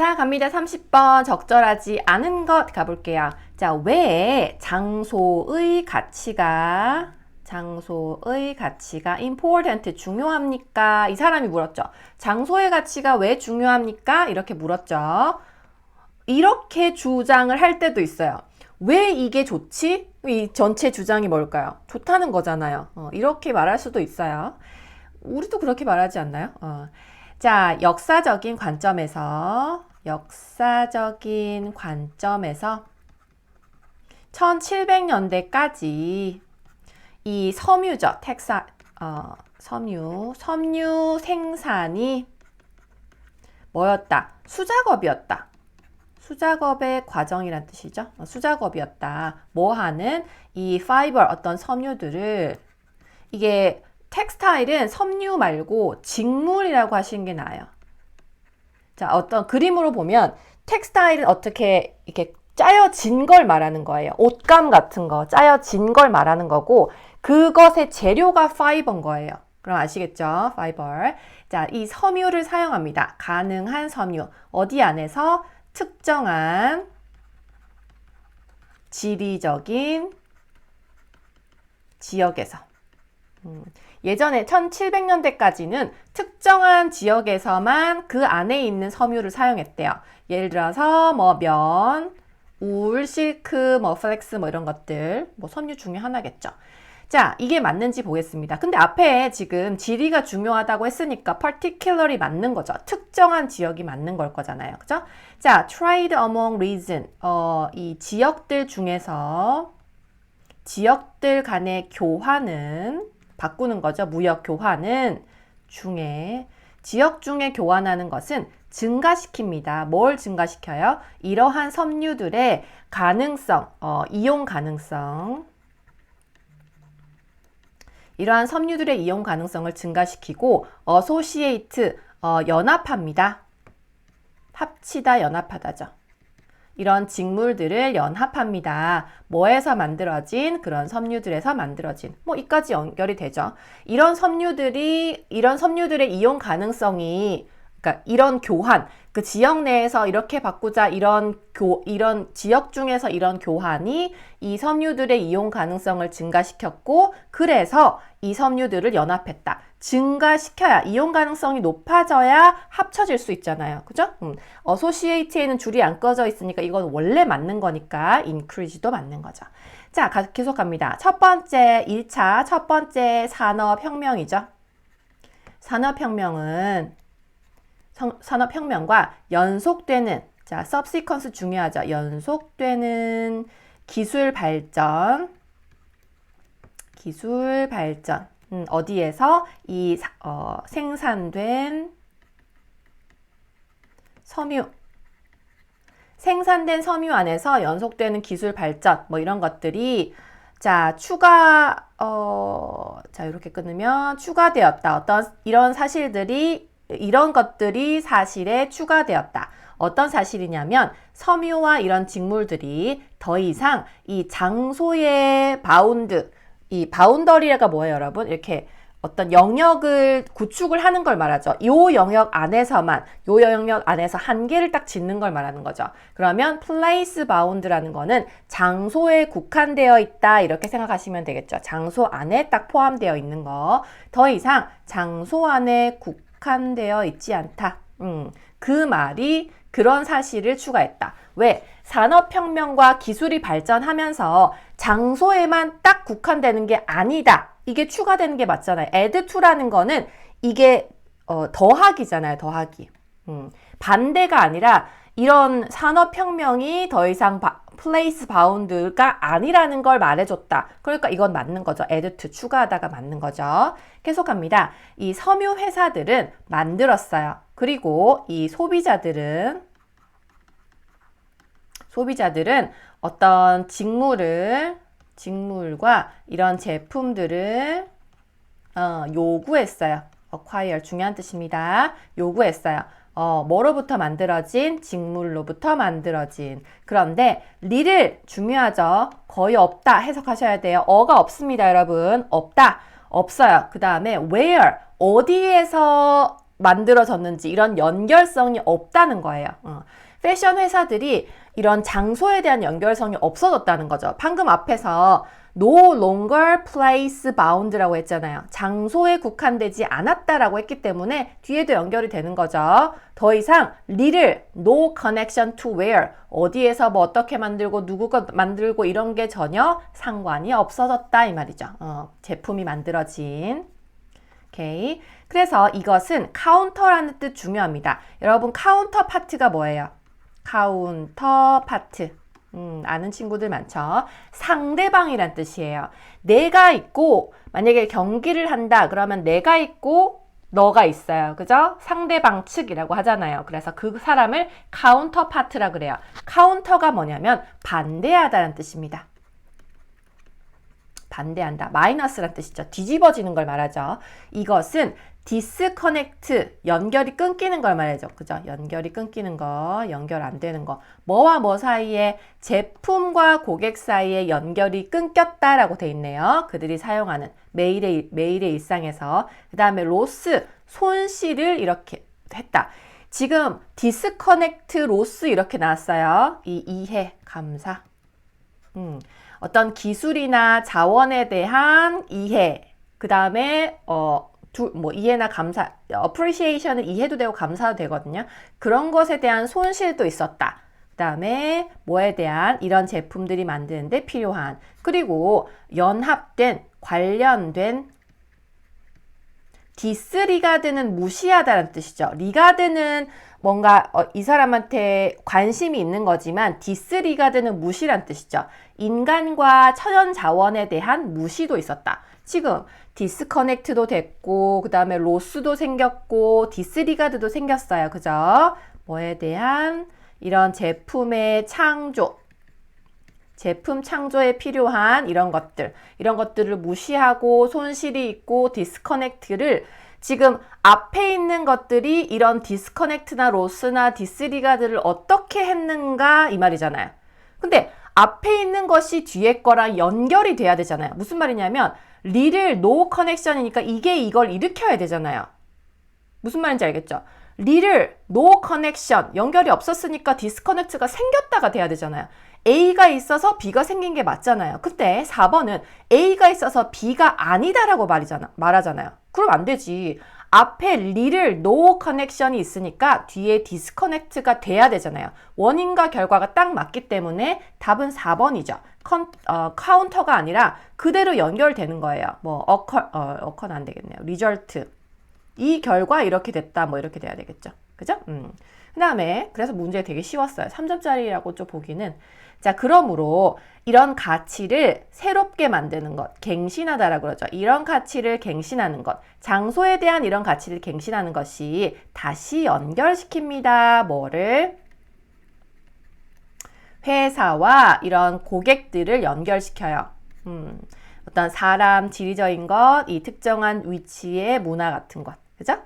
자, 갑니다. 30번 적절하지 않은 것 가볼게요. 자, 왜 장소의 가치가 important 중요합니까? 이 사람이 물었죠. 장소의 가치가 왜 중요합니까? 이렇게 물었죠. 이렇게 주장을 할 때도 있어요. 왜 이게 좋지? 이 전체 주장이 뭘까요? 좋다는 거잖아요. 이렇게 말할 수도 있어요. 우리도 그렇게 말하지 않나요? 자, 역사적인 관점에서 1700년대까지 이 섬유죠. 섬유 생산이 뭐였다? 수작업이었다. 수작업의 과정이란 뜻이죠. 수작업이었다. 뭐 하는 이 파이버 어떤 섬유들을 이게 텍스타일은 섬유 말고 직물이라고 하시는 게 나아요. 자, 어떤 그림으로 보면 텍스타일은 어떻게 이렇게 짜여진 걸 말하는 거예요. 옷감 같은 거 짜여진 걸 말하는 거고 그것의 재료가 파이버인 거예요. 그럼 아시겠죠? 파이버. 자, 이 섬유를 사용합니다. 가능한 섬유. 어디 안에서? 특정한 지리적인 지역에서. 예전에 1700년대까지는 특정한 지역에서만 그 안에 있는 섬유를 사용했대요. 예를 들어서 뭐 면, 울, 실크, 뭐 플렉스 뭐 이런 것들 섬유 중에 하나겠죠. 자, 이게 맞는지 보겠습니다. 근데 앞에 지금 지리가 중요하다고 했으니까 particularly 맞는 거죠. 특정한 지역이 맞는 걸 거잖아요. 그죠? 자, trade among region. 이 지역들 중에서 지역들 간의 교환은 바꾸는 거죠. 무역 교환은 중에 지역 중에 교환하는 것은 증가시킵니다. 뭘 증가시켜요? 이러한 섬유들의 가능성, 이용 가능성. 이러한 섬유들의 이용 가능성을 증가시키고 associate, 연합합니다. 합치다, 연합하다죠. 이런 직물들을 연합합니다. 뭐에서 만들어진? 그런 섬유들에서 만들어진. 이까지 연결이 되죠. 이런 섬유들의 이용 가능성이, 그러니까 이런 교환, 그 지역 내에서 이렇게 바꾸자, 이런 지역 중에서 이런 교환이 이 섬유들의 이용 가능성을 증가시켰고, 그래서 이 섬유들을 연합했다. 증가시켜야, 이용 가능성이 높아져야 합쳐질 수 있잖아요. 그죠? associate에는 줄이 안 꺼져 있으니까 이건 원래 맞는 거니까 increase도 맞는 거죠. 자, 계속 갑니다. 첫 번째 산업혁명이죠. 산업혁명과 연속되는, 자, subsequence 중요하죠. 연속되는 기술 발전. 어디에서? 생산된 섬유 안에서 연속되는 기술 발전, 이런 것들이, 자, 이렇게 끊으면 추가되었다. 이런 것들이 사실에 추가되었다. 어떤 사실이냐면 섬유와 이런 직물들이 더 이상 이 장소의 이 바운더리가 뭐예요, 여러분? 이렇게 어떤 영역을 구축을 하는 걸 말하죠. 요 영역 안에서 한계를 딱 짓는 걸 말하는 거죠. 그러면 place bound라는 거는 장소에 국한되어 있다, 이렇게 생각하시면 되겠죠. 장소 안에 딱 포함되어 있는 거. 더 이상 장소 안에 국한되어 있지 않다. 그 말이 그런 사실을 추가했다. 왜? 산업혁명과 기술이 발전하면서 장소에만 딱 국한되는 게 아니다. 이게 추가되는 게 맞잖아요. add to라는 거는 이게 더하기잖아요. 더하기. 반대가 아니라 이런 산업혁명이 더 이상 place bound가 아니라는 걸 말해줬다. 그러니까 이건 맞는 거죠. add to, 추가하다가 맞는 거죠. 계속합니다. 이 섬유 회사들은 만들었어요. 그리고 이 소비자들은 어떤 직물과 이런 제품들을 요구했어요. acquire, 중요한 뜻입니다. 요구했어요. 뭐로부터 만들어진? 직물로부터 만들어진. 그런데 리를 중요하죠. 거의 없다 해석하셔야 돼요. 어가 없습니다, 여러분. 없다. 없어요. 그 다음에 where, 어디에서 만들어졌는지 이런 연결성이 없다는 거예요. 패션 회사들이 이런 장소에 대한 연결성이 없어졌다는 거죠. 방금 앞에서 no longer place bound라고 했잖아요. 장소에 국한되지 않았다라고 했기 때문에 뒤에도 연결이 되는 거죠. 더 이상 리를 no connection to where 어디에서 뭐 어떻게 만들고 누구가 만들고 이런 게 전혀 상관이 없어졌다 이 말이죠. 제품이 만들어진. 오케이. 그래서 이것은 카운터라는 뜻 중요합니다. 여러분 카운터 파트가 뭐예요? 카운터 파트. 아는 친구들 많죠? 상대방이란 뜻이에요. 내가 있고 만약에 경기를 한다 그러면 내가 있고 너가 있어요. 그죠? 상대방 측이라고 하잖아요. 그래서 그 사람을 카운터 파트라 그래요. 카운터가 뭐냐면 반대하다라는 뜻입니다. 반대한다. 마이너스란 뜻이죠. 뒤집어지는 걸 말하죠. 이것은 디스커넥트, 연결이 끊기는 걸 말하죠. 그죠? 연결이 끊기는 거, 연결 안 되는 거. 뭐와 뭐 사이에, 제품과 고객 사이에 연결이 끊겼다라고 돼 있네요. 그들이 사용하는 매일의 일상에서. 그 다음에 로스, 손실을 이렇게 했다. 지금 디스커넥트, 로스 이렇게 나왔어요. 이 이해, 감사. 어떤 기술이나 자원에 대한 이해, 그 다음에 이해나 감사, appreciation은 이해도 되고 감사도 되거든요. 그런 것에 대한 손실도 있었다. 그 다음에 뭐에 대한 이런 제품들이 만드는데 필요한, 그리고 연합된, 관련된, 디스리가드는 무시하다는 뜻이죠. 리가드는 뭔가 이 사람한테 관심이 있는 거지만 디스리가드는 무시란 뜻이죠. 인간과 천연자원에 대한 무시도 있었다. 지금 디스커넥트도 됐고 그 다음에 로스도 생겼고 디스리가드도 생겼어요. 그죠? 뭐에 대한 이런 제품의 창조, 제품 창조에 필요한 이런 것들을 무시하고 손실이 있고 디스커넥트를 지금 앞에 있는 것들이 이런 디스커넥트나 로스나 디스리가드를 어떻게 했는가 이 말이잖아요. 근데 앞에 있는 것이 뒤에 거랑 연결이 돼야 되잖아요. 무슨 말이냐면 리를 no connection이니까 이게 이걸 일으켜야 되잖아요. 무슨 말인지 알겠죠? 리를 no connection, 연결이 없었으니까 디스커넥트가 생겼다가 돼야 되잖아요. A가 있어서 B가 생긴 게 맞잖아요. 근데 4번은 A가 있어서 B가 아니다라고 말하잖아요. 그럼 안 되지. 앞에 리를 no connection이 있으니까 뒤에 디스커넥트가 돼야 되잖아요. 원인과 결과가 딱 맞기 때문에 답은 4번이죠. 카운터가 아니라 그대로 연결되는 거예요. 뭐 occur는 안 되겠네요. result. 이 결과 이렇게 됐다. 뭐 이렇게 돼야 되겠죠. 그죠? 그 다음에 그래서 문제 되게 쉬웠어요. 3점짜리라고 좀 보기는. 자, 그러므로 이런 가치를 새롭게 만드는 것, 갱신하다라고 그러죠. 이런 가치를 갱신하는 것, 장소에 대한 이런 가치를 갱신하는 것이 다시 연결시킵니다. 뭐를? 회사와 이런 고객들을 연결시켜요. 어떤 사람, 지리적인 것, 이 특정한 위치의 문화 같은 것. 그죠?